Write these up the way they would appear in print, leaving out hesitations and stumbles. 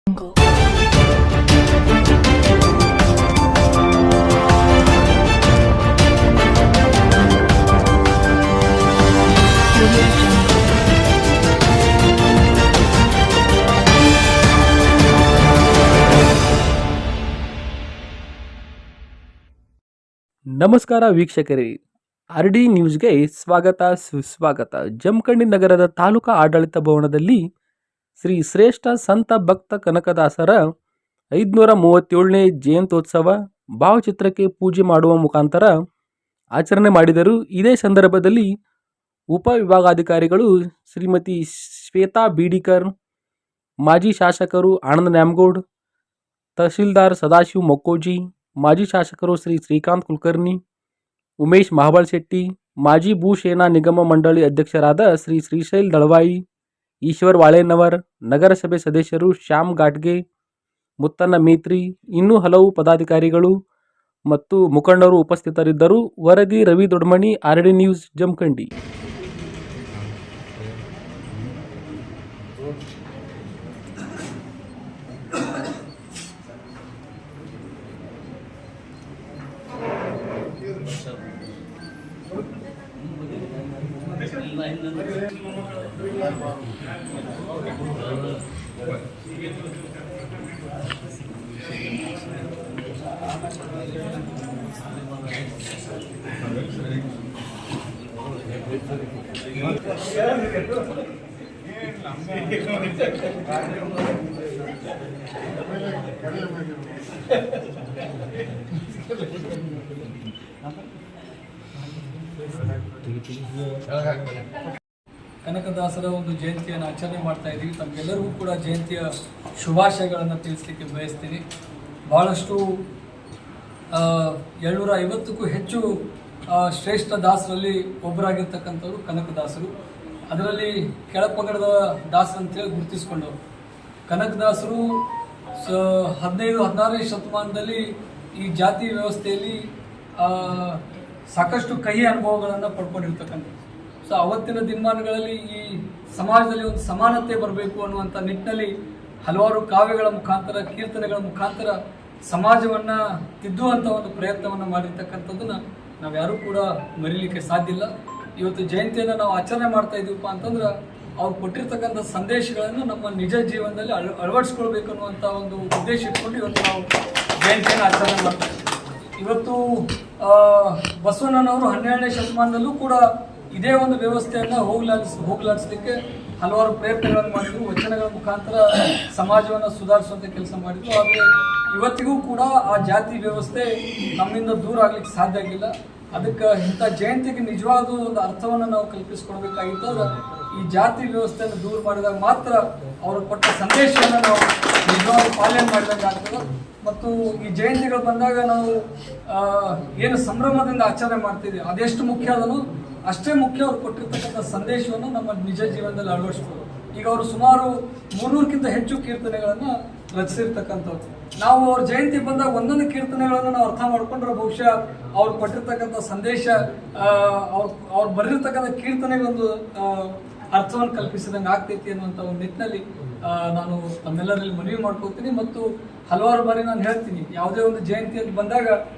ನಮಸ್ಕಾರ ವೀಕ್ಷಕರೇ, RD ನ್ಯೂಸ್ಗೆ ಸ್ವಾಗತ ಸುಸ್ವಾಗತ. ಜಮಖಂಡಿ ನಗರದ ತಾಲೂಕಾ ಆಡಳಿತ ಭವನದಲ್ಲಿ ಶ್ರೀ ಶ್ರೇಷ್ಠ ಸಂತ ಭಕ್ತ ಕನಕದಾಸರ 537ನೇ ಜಯಂತ್ಯೋತ್ಸವ ಭಾವಚಿತ್ರಕ್ಕೆ ಪೂಜೆ ಮಾಡುವ ಮುಖಾಂತರ ಆಚರಣೆ ಮಾಡಿದರು. ಇದೇ ಸಂದರ್ಭದಲ್ಲಿ ಉಪವಿಭಾಗಾಧಿಕಾರಿಗಳು ಶ್ರೀಮತಿ ಶ್ವೇತಾ ಬೀಡಿಕರ್, ಮಾಜಿ ಶಾಸಕರು ಆನಂದ್ ನ್ಯಾಮಗೌಡ್, ತಹಶೀಲ್ದಾರ್ ಸದಾಶಿವ್ ಮೊಕ್ಕೋಜಿ, ಮಾಜಿ ಶಾಸಕರು ಶ್ರೀ ಶ್ರೀಕಾಂತ್ ಕುಲಕರ್ಣಿ, ಉಮೇಶ್ ಮಹಾಬಾಳ್ ಶೆಟ್ಟಿ, ಮಾಜಿ ಭೂಸೇನಾ ನಿಗಮ ಮಂಡಳಿ ಅಧ್ಯಕ್ಷರಾದ ಶ್ರೀ ಶ್ರೀಶೈಲ್ ದಳವಾಯಿ, ಈಶ್ವರ್ ವಾಳೇನವರ್, ನಗರಸಭೆ ಸದಸ್ಯರು ಶ್ಯಾಮ್ ಘಾಟ್ಗೆ, ಮುತ್ತನ್ನ ಮೇತ್ರಿ, ಇನ್ನೂ ಹಲವು ಪದಾಧಿಕಾರಿಗಳು ಮತ್ತು ಮುಖಂಡರು ಉಪಸ್ಥಿತರಿದ್ದರು. ವರದಿ ರವಿ ದೊಡ್ಮನಿ, RD ನ್ಯೂಸ್, ಜಮಖಂಡಿ. ಕನಕದಾಸರ ಒಂದು ಜಯಂತಿಯನ್ನು ಆಚರಣೆ ಮಾಡ್ತಾ ಇದ್ದೀವಿ. ತಮಗೆಲ್ಲರಿಗೂ ಕೂಡ ಜಯಂತಿಯ ಶುಭಾಶಯಗಳನ್ನು ತಿಳಿಸಲಿಕ್ಕೆ ಬಯಸ್ತೀನಿ. ಭಾಳಷ್ಟು 750ಕ್ಕೂ ಹೆಚ್ಚು ಶ್ರೇಷ್ಠ ದಾಸರಲ್ಲಿ ಒಬ್ಬರಾಗಿರ್ತಕ್ಕಂಥವ್ರು ಕನಕದಾಸರು. ಅದರಲ್ಲಿ ಕೆಳಪಂಗಡದ ದಾಸರು ಅಂತೇಳಿ ಗುರುತಿಸಿಕೊಂಡವರು. ಕನಕದಾಸರು 15-16ನೇ ಶತಮಾನದಲ್ಲಿ ಈ ಜಾತಿ ವ್ಯವಸ್ಥೆಯಲ್ಲಿ ಸಾಕಷ್ಟು ಕಹಿ ಅನುಭವಗಳನ್ನು ಪಡ್ಕೊಂಡಿರ್ತಕ್ಕಂಥದ್ದು. ಸೊ ಅವತ್ತಿನ ದಿನಮಾನಗಳಲ್ಲಿ ಈ ಸಮಾಜದಲ್ಲಿ ಒಂದು ಸಮಾನತೆ ಬರಬೇಕು ಅನ್ನುವಂಥ ನಿಟ್ಟಿನಲ್ಲಿ ಹಲವಾರು ಕಾವ್ಯಗಳ ಮುಖಾಂತರ, ಕೀರ್ತನೆಗಳ ಮುಖಾಂತರ ಸಮಾಜವನ್ನು ತಿದ್ದುವಂಥ ಒಂದು ಪ್ರಯತ್ನವನ್ನು ಮಾಡಿರ್ತಕ್ಕಂಥದ್ದನ್ನು ನಾವು ಯಾರೂ ಕೂಡ ಮರೀಲಿಕ್ಕೆ ಸಾಧ್ಯ ಇಲ್ಲ. ಇವತ್ತು ಜಯಂತಿಯನ್ನು ನಾವು ಆಚರಣೆ ಮಾಡ್ತಾ ಇದ್ದೀವಪ್ಪ ಅಂತಂದ್ರೆ ಅವ್ರು ಕೊಟ್ಟಿರ್ತಕ್ಕಂಥ ಸಂದೇಶಗಳನ್ನು ನಮ್ಮ ನಿಜ ಜೀವನದಲ್ಲಿ ಅಳವಡಿಸ್ಕೊಳ್ಬೇಕು ಅನ್ನುವಂಥ ಒಂದು ಉದ್ದೇಶ ಇಟ್ಕೊಂಡು ಇವತ್ತು ನಾವು ಜಯಂತಿಯನ್ನು ಆಚರಣೆ ಮಾಡ್ತಾ ಇದ್ದೀವಿ. ಇವತ್ತು ಬಸವಣ್ಣನವರು 12ನೇ ಶತಮಾನದಲ್ಲೂ ಕೂಡ ಇದೇ ಒಂದು ವ್ಯವಸ್ಥೆಯನ್ನು ಹೋಗಲಾಡಿಸಲಿಕ್ಕೆ ಹಲವಾರು ಪ್ರಯತ್ನಗಳನ್ನು ಮಾಡಿದ್ರು. ವಚನಗಳ ಮುಖಾಂತರ ಸಮಾಜವನ್ನು ಸುಧಾರಿಸುವಂಥ ಕೆಲಸ ಮಾಡಿದ್ರು. ಆದರೆ ಇವತ್ತಿಗೂ ಕೂಡ ಆ ಜಾತಿ ವ್ಯವಸ್ಥೆ ನಮ್ಮಿಂದ ದೂರ ಆಗ್ಲಿಕ್ಕೆ ಸಾಧ್ಯ ಆಗಿಲ್ಲ. ಅದಕ್ಕೆ ಇಂಥ ಜಯಂತಿಗೆ ನಿಜವಾದ ಒಂದು ಅರ್ಥವನ್ನು ನಾವು ಕಲ್ಪಿಸ್ಕೊಡ್ಬೇಕಾಗಿತ್ತು. ಈ ಜಾತಿ ವ್ಯವಸ್ಥೆಯನ್ನು ದೂರ ಮಾಡಿದಾಗ ಮಾತ್ರ ಅವರು ಕೊಟ್ಟ ಸಂದೇಶವನ್ನು ನಾವು ನಿಜವಾದ ಪಾಲನೆ ಮಾಡಿದಾಗ ಆಗ್ತದೆ. ಮತ್ತು ಈ ಜಯಂತಿಗಳು ಬಂದಾಗ ನಾವು ಏನು ಸಂಭ್ರಮದಿಂದ ಆಚರಣೆ ಮಾಡ್ತಿದ್ದೀವಿ ಅದೆಷ್ಟು ಮುಖ್ಯ ಅದನ್ನು ಅಷ್ಟೇ ಮುಖ್ಯ. ಅವ್ರು ಕೊಟ್ಟಿರ್ತಕ್ಕಂಥ ಸಂದೇಶವನ್ನು ನಮ್ಮ ನಿಜ ಜೀವನದಲ್ಲಿ ಅಳವಡಿಸ್ಬೋದು. ಈಗ ಅವರು ಸುಮಾರು 300ಕ್ಕಿಂತ ಹೆಚ್ಚು ಕೀರ್ತನೆಗಳನ್ನು ರಚಿಸಿರ್ತಕ್ಕಂಥವ್ರು. ನಾವು ಅವ್ರ ಜಯಂತಿ ಬಂದಾಗ ಒಂದೊಂದು ಕೀರ್ತನೆಗಳನ್ನು ನಾವು ಅರ್ಥ ಮಾಡ್ಕೊಂಡ್ರೆ ಬಹುಶಃ ಅವ್ರು ಕೊಟ್ಟಿರ್ತಕ್ಕಂಥ ಸಂದೇಶ, ಅವ್ರು ಬರೆದಿರ್ತಕ್ಕಂಥ ಕೀರ್ತನೆಗೊಂದು ಅರ್ಥವನ್ನು ಕಲ್ಪಿಸಿದಂಗೆ ಆಗ್ತೈತಿ ಅನ್ನುವಂಥ ಒಂದು ನಿಟ್ಟಿನಲ್ಲಿ ನಾನು ತಮ್ಮೆಲ್ಲರಲ್ಲಿ ಮನವಿ ಮಾಡ್ಕೊಳ್ತೀನಿ. ಮತ್ತು ಹಲವಾರು ಬಾರಿ ನಾನು ಹೇಳ್ತೀನಿ, ಯಾವುದೇ ಒಂದು ಜಯಂತಿಯಲ್ಲಿ ಬಂದಾಗ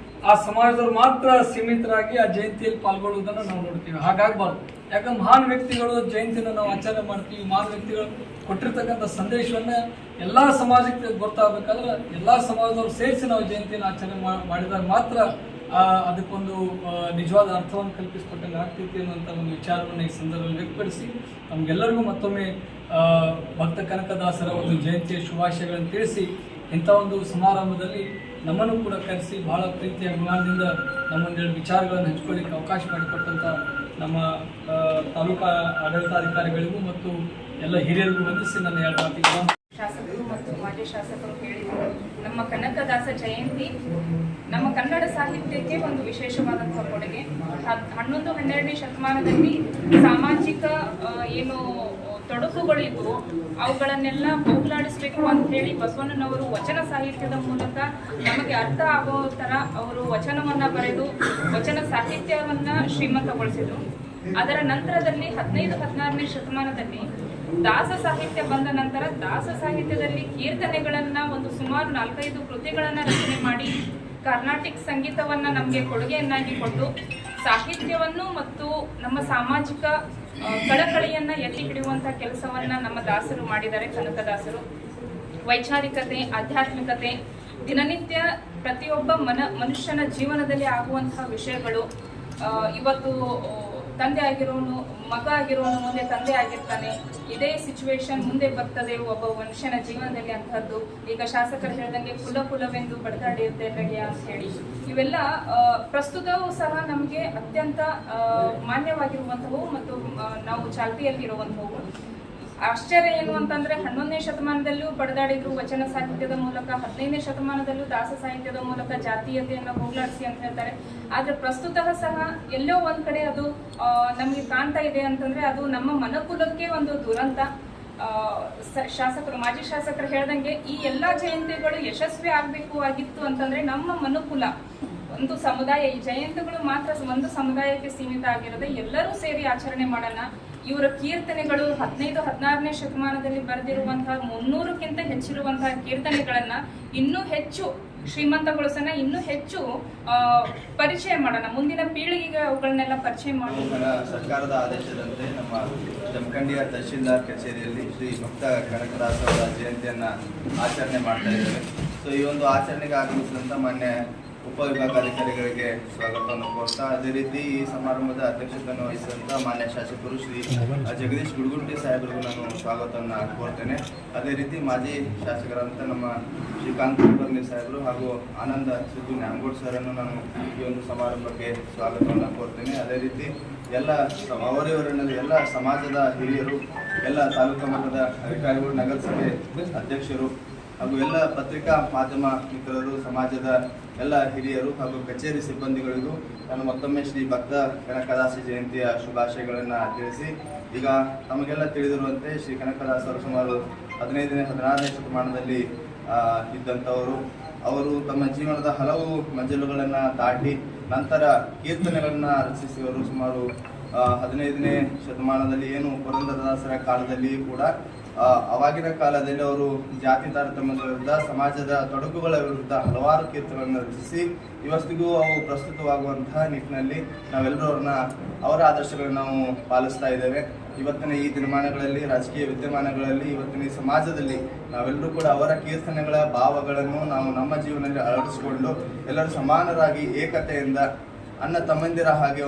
ಆ ಸಮಾಜದವ್ರು ಮಾತ್ರ ಸೀಮಿತರಾಗಿ ಆ ಜಯಂತಿಯಲ್ಲಿ ಪಾಲ್ಗೊಳ್ಳುವುದನ್ನು ನಾವು ನೋಡ್ತೀವಿ. ಹಾಗಾಗಬಾರ್ದು. ಯಾಕಂದ್ರೆ ಮಹಾನ್ ವ್ಯಕ್ತಿಗಳು ಜಯಂತಿನ ನಾವು ಆಚರಣೆ ಮಾಡ್ತೀವಿ. ಮಹಾನ್ ವ್ಯಕ್ತಿಗಳು ಕೊಟ್ಟಿರ್ತಕ್ಕಂಥ ಸಂದೇಶವನ್ನು ಎಲ್ಲ ಸಮಾಜಕ್ಕೆ ಗೊತ್ತಾಗಬೇಕಾದ್ರೆ ಎಲ್ಲ ಸಮಾಜದವ್ರು ಸೇರಿಸಿ ನಾವು ಜಯಂತಿಯನ್ನು ಆಚರಣೆ ಮಾಡಿದಾಗ ಮಾತ್ರ ಅದಕ್ಕೊಂದು ನಿಜವಾದ ಅರ್ಥವನ್ನು ಕಲ್ಪಿಸಿಕೊಟ್ಟಂಗೆ ಆಗ್ತೈತಿ ಅನ್ನುವಂಥ ಒಂದು ವಿಚಾರವನ್ನು ಈ ಸಂದರ್ಭದಲ್ಲಿ ವ್ಯಕ್ತಪಡಿಸಿ ನಮಗೆಲ್ಲರಿಗೂ ಮತ್ತೊಮ್ಮೆ ಭಕ್ತ ಕನಕದಾಸರ ಒಂದು ಜಯಂತಿಯ ಶುಭಾಶಯಗಳನ್ನು ತಿಳಿಸಿ ಇಂಥ ಒಂದು ಸಮಾರಂಭದಲ್ಲಿ ನಮ್ಮನ್ನು ಕೂಡ ಕರೆಸಿ ಬಹಳ ಪ್ರೀತಿಯ ಅಭಿಮಾನದಿಂದ ನಮ್ಮೊಂದೆರಡು ವಿಚಾರಗಳನ್ನು ಹಂಚ್ಕೊಳ್ಳಿಕ್ಕೆ ಅವಕಾಶ ಮಾಡಿಕೊಟ್ಟಂಥ ನಮ್ಮ ತಾಲೂಕಾ ಆಡಳಿತಾಧಿಕಾರಿಗಳಿಗೂ ಮತ್ತು ಎಲ್ಲ ಹಿರಿಯರಿಗೂ ವಂದಿಸಿ ನನ್ನ ಹೇಳ್ತಾ ಶಾಸಕರು ಮತ್ತು ಮಾಜಿ ಶಾಸಕರು ಹೇಳಿದರು. ನಮ್ಮ ಕನಕದಾಸ ಜಯಂತಿ ನಮ್ಮ ಕನ್ನಡ ಸಾಹಿತ್ಯಕ್ಕೆ ಒಂದು ವಿಶೇಷವಾದಂತಹ ಕೊಡುಗೆ. 11-12ನೇ ಶತಮಾನದಲ್ಲಿ ಸಾಮಾಜಿಕ ಏನು ತೊಡಕುಗಳಿದ್ವು ಅವುಗಳನ್ನೆಲ್ಲ ಹೋಗಲಾಡಿಸಬೇಕು ಅಂತ ಹೇಳಿ ಬಸವಣ್ಣನವರು ವಚನ ಸಾಹಿತ್ಯದ ಮೂಲಕ ನಮಗೆ ಅರ್ಥ ಆಗೋ ಥರ ಅವರು ವಚನವನ್ನು ಬರೆದು ವಚನ ಸಾಹಿತ್ಯವನ್ನು ಶ್ರೀಮಂತಗೊಳಿಸಿದರು. ಅದರ ನಂತರದಲ್ಲಿ 15-16ನೇ ಶತಮಾನದಲ್ಲಿ ದಾಸ ಸಾಹಿತ್ಯ ಬಂದ ನಂತರ ದಾಸ ಸಾಹಿತ್ಯದಲ್ಲಿ ಕೀರ್ತನೆಗಳನ್ನ ಒಂದು ಸುಮಾರು 4-5 ಕೃತಿಗಳನ್ನ ರಚನೆ ಮಾಡಿ ಕರ್ನಾಟಿಕ್ ಸಂಗೀತವನ್ನ ನಮಗೆ ಕೊಡುಗೆಯನ್ನಾಗಿ ಕೊಟ್ಟು ಸಾಹಿತ್ಯವನ್ನು ಮತ್ತು ನಮ್ಮ ಸಾಮಾಜಿಕ ಕಳಕಳಿಯನ್ನ ಎತ್ತಿ ಹಿಡಿಯುವಂತಹ ಕೆಲಸವನ್ನ ನಮ್ಮ ದಾಸರು ಮಾಡಿದ್ದಾರೆ. ಕನಕದಾಸರು ವೈಚಾರಿಕತೆ, ಆಧ್ಯಾತ್ಮಿಕತೆ, ದಿನನಿತ್ಯ ಪ್ರತಿಯೊಬ್ಬ ಮನುಷ್ಯನ ಜೀವನದಲ್ಲಿ ಆಗುವಂತಹ ವಿಷಯಗಳು, ಇವತ್ತು ತಂದೆ ಆಗಿರೋನು ಮಗ ಆಗಿರೋನು ಮುಂದೆ ತಂದೆ ಆಗಿರ್ತಾನೆ, ಇದೇ ಸಿಚುವೇಶನ್ ಮುಂದೆ ಬರ್ತದೆ ಒಬ್ಬ ಮನುಷ್ಯನ ಜೀವನದಲ್ಲಿ ಅಂತಹದ್ದು. ಈಗ ಶಾಸಕರು ಹೇಳಿದಂಗೆ ಕುಲವೆಂದು ಬಡದಾಡಿದ್ದೇನೆಗೆ ಅಂತ ಹೇಳಿ ಇವೆಲ್ಲ ಪ್ರಸ್ತುತವೂ ಸಹ ನಮಗೆ ಅತ್ಯಂತ ಮಾನ್ಯವಾಗಿರುವಂಥವು ಮತ್ತು ನಾವು ಚಾಲ್ತಿಯಲ್ಲಿರುವಂಥವು. ಆಶ್ಚರ್ಯ ಏನು ಅಂತಂದ್ರೆ 11ನೇ ಶತಮಾನದಲ್ಲೂ ಬಡದಾಡಿದ್ರು ವಚನ ಸಾಹಿತ್ಯದ ಮೂಲಕ, 15ನೇ ಶತಮಾನದಲ್ಲೂ ದಾಸ ಸಾಹಿತ್ಯದ ಮೂಲಕ ಜಾತೀಯತೆಯನ್ನು ಹೋಗ್ಲಾಡಿಸಿ ಅಂತ ಹೇಳ್ತಾರೆ. ಆದ್ರೆ ಪ್ರಸ್ತುತ ಸಹ ಎಲ್ಲೋ ಒಂದ್ ಕಡೆ ಅದು ನಮಗೆ ಕಾಣ್ತಾ ಇದೆ ಅಂತಂದ್ರೆ ಅದು ನಮ್ಮ ಮನಕುಲಕ್ಕೆ ಒಂದು ದುರಂತ. ಮಾಜಿ ಶಾಸಕರು ಹೇಳ್ದಂಗೆ ಈ ಎಲ್ಲಾ ಜಯಂತಿಗಳು ಯಶಸ್ವಿ ಆಗ್ಬೇಕು ಆಗಿತ್ತು ಅಂತಂದ್ರೆ ನಮ್ಮ ಮನುಕುಲ ಒಂದು ಸಮುದಾಯ, ಈ ಜಯಂತಿಗಳು ಮಾತ್ರ ಒಂದು ಸಮುದಾಯಕ್ಕೆ ಸೀಮಿತ ಆಗಿರದೆ ಎಲ್ಲರೂ ಸೇರಿ ಆಚರಣೆ ಮಾಡೋಣ. ಇವರ ಕೀರ್ತನೆಗಳು 15-16ನೇ ಶತಮಾನದಲ್ಲಿ ಬರೆದಿರುವಂತಹ 300ಕ್ಕಿಂತ ಹೆಚ್ಚಿರುವಂತಹ ಕೀರ್ತನೆಗಳನ್ನ ಇನ್ನೂ ಹೆಚ್ಚು ಶ್ರೀಮಂತಗೊಳಿಸೋಣ, ಇನ್ನೂ ಹೆಚ್ಚು ಪರಿಚಯ ಮಾಡೋಣ, ಮುಂದಿನ ಪೀಳಿಗೆಗೆ ಅವುಗಳನ್ನೆಲ್ಲ ಪರಿಚಯ ಮಾಡೋಣ. ಸರ್ಕಾರದ ಆದೇಶದಂತೆ ನಮ್ಮ ಜಮಖಂಡಿಯ ತಹಶೀಲ್ದಾರ್ ಕಚೇರಿಯಲ್ಲಿ ಶ್ರೀ ಭಕ್ತ ಕನಕದಾಸರ ಜಯಂತಿಯನ್ನ ಆಚರಣೆ ಮಾಡ್ತಾ ಇದ್ದೇವೆ. ಸೊ ಈ ಒಂದು ಆಚರಣೆಗೆ ಆಗಮಿಸಿದಂಥ ಮಾನ್ಯ ಉಪವಿಭಾಗಾಧಿಕಾರಿಗಳಿಗೆ ಸ್ವಾಗತವನ್ನು ಕೋರ್ತಾ, ಅದೇ ರೀತಿ ಈ ಸಮಾರಂಭದ ಅಧ್ಯಕ್ಷತೆಯನ್ನು ವಹಿಸಿದಂಥ ಮಾನ್ಯ ಶಾಸಕರು ಶ್ರೀ ಜಗದೀಶ್ ಗುಡುಗುಂಟಿ ಸಾಹೇಬರಿಗೂ ನಾನು ಸ್ವಾಗತವನ್ನು ಕೋರ್ತೇನೆ. ಅದೇ ರೀತಿ ಮಾಜಿ ಶಾಸಕರಂತ ನಮ್ಮ ಶ್ರೀಕಾಂತ್ ಕುಲಕರ್ಣಿ ಸಾಹೇಬರು ಹಾಗೂ ಆನಂದ ಸಿದ್ದು ನ್ಯಾಮಗೋಡ್ ಸರನ್ನು ನಾನು ಈ ಒಂದು ಸಮಾರಂಭಕ್ಕೆ ಸ್ವಾಗತವನ್ನು ಕೋರ್ತೇನೆ. ಅದೇ ರೀತಿ ಎಲ್ಲ ಅವರಿವರನ್ನು ಎಲ್ಲ ಸಮಾಜದ ಹಿರಿಯರು, ಎಲ್ಲ ತಾಲೂಕು ಮಟ್ಟದ ಅಧಿಕಾರಿಗಳು, ನಗರಸಭೆ ಅಧ್ಯಕ್ಷರು ಹಾಗೂ ಎಲ್ಲ ಪತ್ರಿಕಾ ಮಾಧ್ಯಮ ಮಿತ್ರರು, ಸಮಾಜದ ಎಲ್ಲ ಹಿರಿಯರು ಹಾಗೂ ಕಚೇರಿ ಸಿಬ್ಬಂದಿಗಳಿಗೂ ನಾನು ಮತ್ತೊಮ್ಮೆ ಶ್ರೀ ಭಕ್ತ ಕನಕದಾಸ ಜಯಂತಿಯ ಶುಭಾಶಯಗಳನ್ನು ತಿಳಿಸಿ, ಈಗ ತಮಗೆಲ್ಲ ತಿಳಿದಿರುವಂತೆ ಶ್ರೀ ಕನಕದಾಸರು ಸುಮಾರು 15ನೇ-16ನೇ ಶತಮಾನದಲ್ಲಿ ಇದ್ದಂಥವರು. ಅವರು ತಮ್ಮ ಜೀವನದ ಹಲವು ಮಜಲುಗಳನ್ನು ದಾಟಿ ನಂತರ ಕೀರ್ತನೆಗಳನ್ನು ರಚಿಸಿದರು. ಸುಮಾರು 15ನೇ ಶತಮಾನದಲ್ಲಿ ಏನು ಪುರಂದರದಾಸರ ಕಾಲದಲ್ಲಿ ಕೂಡ ಅವಾಗಿನ ಕಾಲದಲ್ಲಿ ಅವರು ಜಾತಿ ತಾರತಮ್ಯದ ವಿರುದ್ಧ, ಸಮಾಜದ ತೊಡಕುಗಳ ವಿರುದ್ಧ ಹಲವಾರು ಕೀರ್ತನೆಗಳನ್ನು ರಚಿಸಿ ಇವತ್ತಿಗೂ ಅವು ಪ್ರಸ್ತುತವಾಗುವಂತಹ ನಿಟ್ಟಿನಲ್ಲಿ ನಾವೆಲ್ಲರೂ ಅವರ ಆದರ್ಶಗಳನ್ನು ನಾವು ಪಾಲಿಸ್ತಾ ಇದ್ದೇವೆ. ಇವತ್ತಿನ ಈ ದಿನಮಾನಗಳಲ್ಲಿ, ರಾಜಕೀಯ ವಿದ್ಯಮಾನಗಳಲ್ಲಿ, ಇವತ್ತಿನ ಈ ಸಮಾಜದಲ್ಲಿ ನಾವೆಲ್ಲರೂ ಕೂಡ ಅವರ ಕೀರ್ತನೆಗಳ ಭಾವಗಳನ್ನು ನಾವು ನಮ್ಮ ಜೀವನದಲ್ಲಿ ಅಳವಡಿಸಿಕೊಂಡು ಎಲ್ಲರೂ ಸಮಾನರಾಗಿ ಏಕತೆಯಿಂದ ಅಣ್ಣ ತಮ್ಮಂದಿರ ಹಾಗೆ